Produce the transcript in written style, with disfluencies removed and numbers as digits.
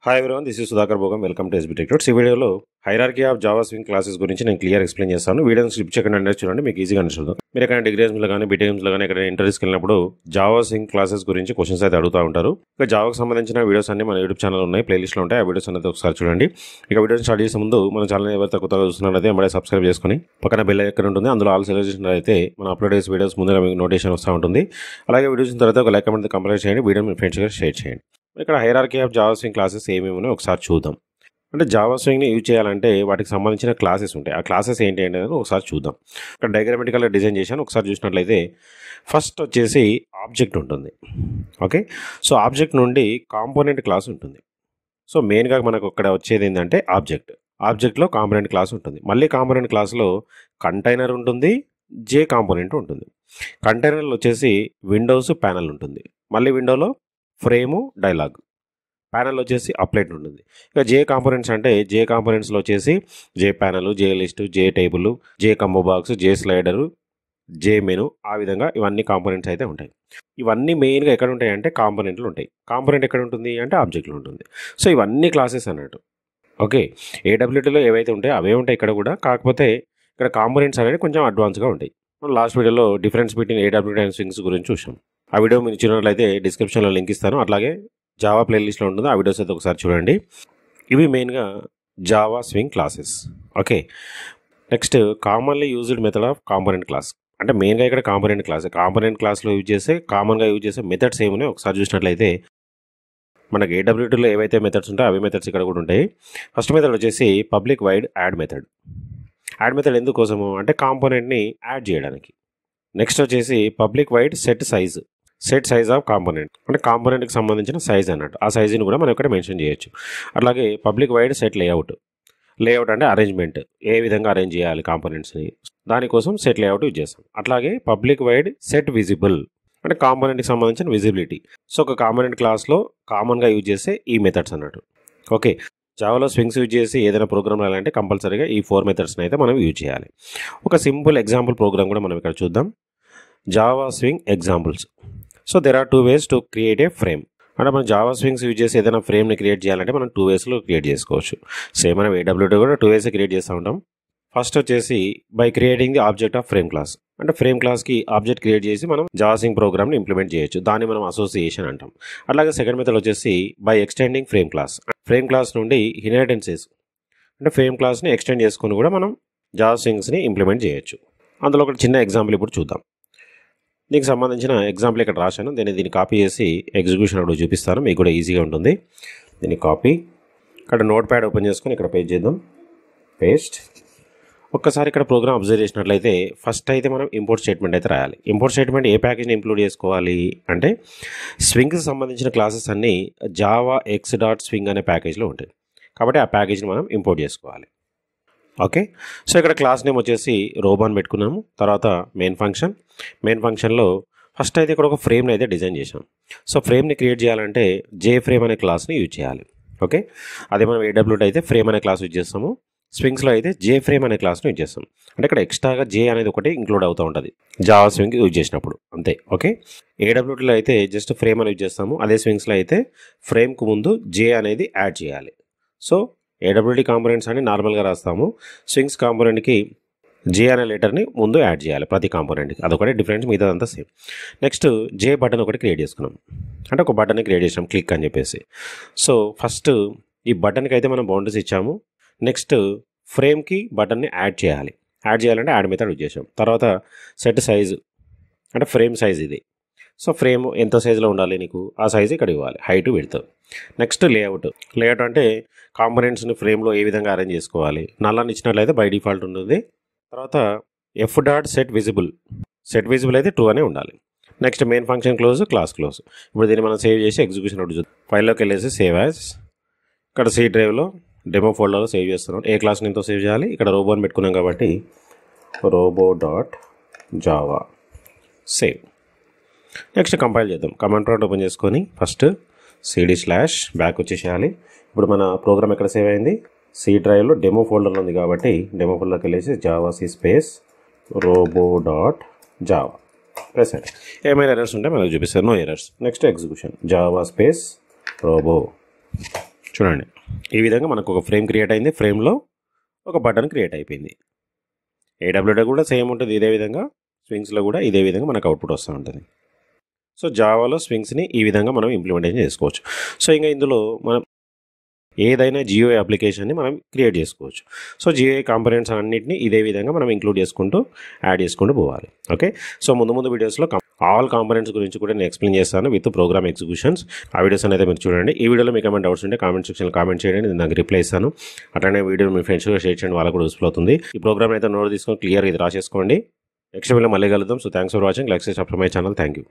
Hi everyone, this is Sudhakar Bhogam. Welcome to SB tech notes. ఈ వీడియోలో hierarchy of Java Swing classes గురించి నేను clear explain చేస్తాను. వీడియోని స్కిప్ చేయకుండా అంటే చూడండి, మీకు ఈజీగా అనిపిస్తుంది. మీరు ఎక్కడ డిగ్రీస్లో కానీ బీటెక్స్లో కానీ ఎక్కడ ఇంటర్వ్యూస్కి వెళ్ళినప్పుడు జావా స్వింగ్ క్లాసెస్ గురించి క్వశ్చన్స్ అయితే అడుగుతూ ఉంటారు. ఇక జావాకి సంబంధించిన వీడియోస్ అన్ని మన యూట్యూబ్ ఛానల్ ఉన్నాయి, ప్లేలిస్ట్లో ఉంటాయి. ఆ వీడియోస్ అనేది ఒకసారి చూడండి. ఇక వీడియోని స్టార్ట్ చేసే ముందు మన ఛానల్ ఎవరైతే కొత్తగా చూస్తున్నారైతే వెంబడే సబ్స్క్రైబ్ చేసుకొని పక్కన బెల్ ఐకాన్ ఉంటుంది, అందులో ఆల్ సెలెక్ట్ చేసినట్లయితే మన అప్లోడ్ చేసే వీడియోస్ ముందుగా మీకు నోటిఫికేషన్ వస్తూ ఉంటుంది. అలాగే వీడియోస్ తర్వాత ఒక లైక్ కమెంట్ కంప్లీట్ చేయండి, వీడియో మీ ఫ్రెండ్స్గా షేర్ చేయండి. ఇక్కడ hierarchy of Java Swing classes ఏమేమో ఒకసారి చూద్దాం. అంటే జావా స్వింగ్ని యూజ్ చేయాలంటే వాటికి సంబంధించిన క్లాసెస్ ఉంటాయి. ఆ క్లాసెస్ ఏంటి అనేది ఒకసారి చూద్దాం. ఇక్కడ డయాగ్రామటికల్గా డిజైన్ చేశాను, ఒకసారి చూసినట్లయితే ఫస్ట్ వచ్చేసి ఆబ్జెక్ట్ ఉంటుంది. ఓకే, సో ఆబ్జెక్ట్ నుండి కాంపోనెంట్ క్లాస్ ఉంటుంది. సో మెయిన్గా మనకు ఇక్కడ వచ్చేది ఏంటంటే ఆబ్జెక్ట్లో కాంపోనెంట్ క్లాస్ ఉంటుంది. మళ్ళీ కాంపోనెంట్ క్లాస్లో కంటైనర్ ఉంటుంది, జే కాంపోనెంట్ ఉంటుంది. కంటైనర్లో వచ్చేసి విండోస్ ప్యానల్ ఉంటుంది. మళ్ళీ విండోలో ఫ్రేము డైలాగ్, ప్యానల్ వచ్చేసి అప్లైట్ ఉంటుంది. ఇక జే కాంపోనెంట్స్ అంటే జే కాంపోనెంట్స్లో వచ్చేసి జే ప్యానల్, జే లిస్టు, జే టేబుల్, జే కంబో బాక్స్, జే స్లైడరు, జే మెను, ఆ విధంగా ఇవన్నీ కాంపోనెంట్స్ అయితే ఉంటాయి. ఇవన్నీ మెయిన్గా ఎక్కడ ఉంటాయి అంటే కాంపోనెంట్లు ఉంటాయి. కాంపోనెంట్ ఎక్కడ ఉంటుంది అంటే ఆబ్జెక్ట్లో ఉంటుంది. సో ఇవన్నీ క్లాసెస్ అన్నట్టు. ఓకే, ఏడబ్ల్యూటీలో ఏవైతే ఉంటాయో అవే ఉంటాయి ఇక్కడ కూడా, కాకపోతే ఇక్కడ కాంపోనెంట్స్ అనేవి కొంచెం అడ్వాన్స్గా ఉంటాయి. మనం లాస్ట్ వీడియోలో difference between AWT and swings గురించి చూసాం. ఆ వీడియో మీరు ఇచ్చినట్లయితే డిస్క్రిప్షన్లో లింక్ ఇస్తాను, అట్లాగే జావా ప్లేలిస్ట్లో ఉంటుంది, ఆ వీడియోస్ అయితే ఒకసారి చూడండి. ఇవి మెయిన్గా Java Swing classes. Okay, next commonly used method of component class. అంటే మెయిన్గా ఇక్కడ కాంపోనెంట్ క్లాస్లో కామన్గా యూజ్ చేసే మెథడ్స్ ఏమున్నాయో ఒకసారి చూసినట్లయితే మనకి ఏడబ్ల్యూటీలో ఏవైతే మెథడ్స్ ఉంటాయో అవే మెథడ్స్ ఇక్కడ కూడా ఉంటాయి. ఫస్ట్ మెథడ్ వచ్చేసి public void add method. Add method ఎందుకోసము అంటే కాంపోనెంట్ని యాడ్ చేయడానికి. నెక్స్ట్ వచ్చేసి public void set size of component, అంటే కాంపోనెంట్కి సంబంధించిన సైజ్ అన్నట్టు. ఆ సైజుని కూడా మనం ఇక్కడ మెన్షన్ చేయొచ్చు. అట్లాగే పబ్లిక్ వైడ్ సెట్ లేఅవుట్ అంటే అరేంజ్మెంట్, ఏ విధంగా అరేంజ్ చేయాలి కాంపోనెంట్స్ని, దానికోసం సెట్ లేఅవుట్ యూజ్ చేస్తాం. అట్లాగే పబ్లిక్ వైడ్ సెట్ విజిబుల్ అంటే కాంపోనెంట్కి సంబంధించిన విజిబిలిటీ. సో ఒక కాంపోనెంట్ క్లాస్లో కామన్గా యూజ్ చేసే ఈ మెథడ్స్ అన్నట్టు. ఓకే, జావాలో స్వింగ్స్ యూజ్ చేసి ఏదైనా ప్రోగ్రామ్ రాయాలంటే కంపల్సరీగా ఈ 4 మెథడ్స్ని అయితే మనం యూజ్ చేయాలి. ఒక సింపుల్ ఎగ్జాంపుల్ ప్రోగ్రామ్ కూడా మనం ఇక్కడ చూద్దాం. Java swing examples. So there are 2 ways to create a frame. అంటే మనం జావా స్వింగ్స్ యూజ్ చేసి ఏదైనా ఫ్రేమ్ని క్రియేట్ చేయాలంటే మనం 2 waysలో క్రియేట్ చేసుకోవచ్చు. సేమ్ మనం ఏడబ్ల్యూటీ కూడా 2 ways క్రియేట్ చేస్తూ ఉంటాం. ఫస్ట్ వచ్చేసి by creating the object of frame class. అంటే ఫ్రేమ్ క్లాస్కి ఆబ్జెక్ట్ క్రియేట్ చేసి మనం జావా స్వింగ్ ప్రోగ్రామ్ని ఇంప్లిమెంట్ చేయొచ్చు, దాన్ని మనం అసోసియేషన్ అంటాం. అలాగే సెకండ్ మెథడ్ వచ్చేసి బై ఎక్స్టెండింగ్ ఫ్రేమ్ క్లాస్ నుండి ఇన్హెరిటెన్సెస్, అంటే ఫ్రేమ్ క్లాస్ని ఎక్స్టెండ్ చేసుకుని కూడా మనం జావా స్వింగ్స్ని ఇంప్లిమెంట్ చేయొచ్చు. అందులో ఒక చిన్న ఎగ్జాంపుల్ ఇప్పుడు చూద్దాం. దీనికి సంబంధించిన ఎగ్జాంపుల్ ఇక్కడ రాశాను, దీన్ని కాపీ చేసి ఎగ్జిక్యూషన్ అప్పుడు చూపిస్తాను, మీకు కూడా ఈజీగా ఉంటుంది. దీన్ని కాపీ, ఇక్కడ నోట్ ప్యాడ్ ఓపెన్ చేసుకొని ఇక్కడ పేస్ట్ చేద్దాం, పేస్ట్. ఒక్కసారి ఇక్కడ ప్రోగ్రామ్ అబ్జర్వ్ చేసినట్లయితే ఫస్ట్ అయితే మనం ఇంపోర్ట్ స్టేట్మెంట్ అయితే రాయాలి. ఇంపోర్ట్ స్టేట్మెంట్ ఏ ప్యాకేజ్ని ఇంక్లూడ్ చేసుకోవాలి అంటే స్వింగ్కి సంబంధించిన క్లాసెస్ అన్నీ జావా x.swing అనే ప్యాకేజ్లో ఉంటాయి, కాబట్టి ఆ ప్యాకేజ్ని మనం ఇంపోర్ట్ చేసుకోవాలి. ఓకే, సో ఇక్కడ క్లాస్ నేమ్ వచ్చేసి రోబాన్ పెట్టుకున్నాము. తర్వాత మెయిన్ ఫంక్షన్లో ఫస్ట్ అయితే ఇక్కడ ఒక ఫ్రేమ్ని అయితే డిజైన్ చేసాం. సో ఫ్రేమ్ని క్రియేట్ చేయాలంటే జే ఫ్రేమ్ అనే క్లాస్ని యూజ్ చేయాలి. ఓకే, అదే మనం ఏడబ్ల్యూటీ అయితే ఫ్రేమ్ అనే క్లాస్ యూజ్ చేస్తాము, స్వింగ్స్లో అయితే జే ఫ్రేమ్ అనే క్లాస్ని యూజ్ చేస్తాం. అంటే ఇక్కడ ఎక్స్ట్రాగా జే అనేది ఒకటి ఇంక్లూడ్ అవుతూ ఉంటుంది జావా స్వింగ్ యూజ్ చేసినప్పుడు, అంతే. ఓకే, ఏడబ్ల్యూటీలో అయితే జస్ట్ ఫ్రేమ్ అని యూజ్ చేస్తాము, అదే స్వింగ్స్లో అయితే ఫ్రేమ్కు ముందు జే అనేది యాడ్ చేయాలి. సో ఏడబ్ల్యూటీ కాంపోనెంట్స్ అని నార్మల్గా రాస్తాము, స్వింగ్స్ కాంపోనెంట్కి జే అనే లెటర్ని ముందు యాడ్ చేయాలి ప్రతి కాంపోనెంట్కి, అదొకటి డిఫరెన్స్, మిగతాదంతా సేమ్. నెక్స్ట్ జే బటన్ ఒకటి క్రియేట్ చేసుకున్నాం, అంటే ఒక బటన్ని క్రియేట్ చేసాం క్లిక్ అని చెప్పేసి. సో ఫస్ట్ ఈ బటన్కి అయితే మనం బౌండరీస్ ఇచ్చాము. నెక్స్ట్ ఫ్రేమ్కి బటన్ని యాడ్ చేయాలంటే యాడ్ మెథడ్ యూజ్ చేసాం. తర్వాత సెట్ సైజు అంటే ఫ్రేమ్ సైజ్ ఇది. సో ఫ్రేమ్ ఎంత సైజులో ఉండాలి నీకు, ఆ సైజు ఇక్కడ ఇవ్వాలి, హైట్ విడ్త్. నెక్స్ట్ లేఅవుట్ అంటే కాంపోనెంట్స్ని ఫ్రేమ్లో ఏ విధంగా అరేంజ్ చేసుకోవాలి, నల్లని ఇచ్చినట్లయితే బై డిఫాల్ట్ ఉంటుంది. తర్వాత సెట్ విజిబుల్ అయితే 2 అనే ఉండాలి. Next main function class close. ఇప్పుడు దీన్ని మనం సేవ్ చేసి ఎగ్జిక్యూషన్ అప్పుడు చూద్దాం. ఫైల్లోకి వెళ్ళేసి సేవ్ యాజ్, ఇక్కడ సి డ్రైవ్లో డెమో ఫోల్డర్లో సేవ్ చేస్తున్నాం. ఏ క్లాస్ని ఎంతో సేవ్ చేయాలి, ఇక్కడ రోబోని పెట్టుకున్నాం కాబట్టి robo.java సేవ్. నెక్స్ట్ కంపైల్ చేద్దాం. కమాండ్ ప్రాంప్ట్ ఓపెన్ చేసుకొని ఫస్ట్ cd/బ్యాక్ వచ్చేసేయాలి. ఇప్పుడు మన ప్రోగ్రామ్ ఎక్కడ సేవ్ అయింది, సి డ్రైవ్లో డెమో ఫోల్డర్లో ఉంది కాబట్టి డెమో ఫోల్డర్కి వెళ్ళేసి robo.java ప్రెస్ అండి. ఏమైనా ఎర్రర్స్ ఉంటే మనకు చూపిస్తారు, no errors. Next execution robo చూడండి, ఈ విధంగా మనకు ఒక ఫ్రేమ్ క్రియేట్ అయింది. ఫ్రేమ్లో ఒక బటన్ క్రియేట్ అయిపోయింది. ఏడబ్ల్యూడే కూడా సేమ్ ఉంటుంది. ఇదే విధంగా స్వింగ్స్లో కూడా ఇదే విధంగా మనకు అవుట్పుట్ వస్తూ ఉంటుంది. సో జావాలో స్వింగ్స్ని ఈ విధంగా మనం ఇంప్లిమెంటేషన్ చేసుకోవచ్చు. సో ఇంకా ఇందులో మనం ఏదైనా జియో అప్లికేషన్ని మనం క్రియేట్ చేసుకోవచ్చు. సో జియో కాంపోనెంట్స్ అన్నింటినీ ఇదే విధంగా మనం ఇంక్లూడ్ చేసుకుంటూ యాడ్ చేసుకుంటూ పోవాలి. ఓకే, సో ముందు వీడియోస్లో ఆల్ కాంపోనెంట్స్ గురించి కూడా నేను ఎక్స్ప్లెయిన్ చేస్తాను విత్ ప్రోగ్రామ్ ఎగ్జిక్యూషన్స్. ఆ వీడియోస్ అనేది మీరు చూడండి. ఈ వీడియోలో మీకు ఏమైనా డౌట్స్ ఉంటే కామెంట్ సెక్షన్లో కామెంట్ చేయండి, నేను దానికి రిప్లై ఇస్తాను. అట్లనే వీడియో మీ ఫ్రెండ్స్ కూడా షేర్ చేయండి, వాళ్ళకు కూడా యూస్ఫుల్ అవుతుంది. ఈ ప్రోగ్రామ్ అయితే నోట్ తీసుకొని క్లియర్గా ఇది రాసేసుకోండి. నెక్స్ట్ వీడియో మళ్ళీ కలుద్దాం. So thanks for watching. Like చేసి subscribe my channel. Thank you.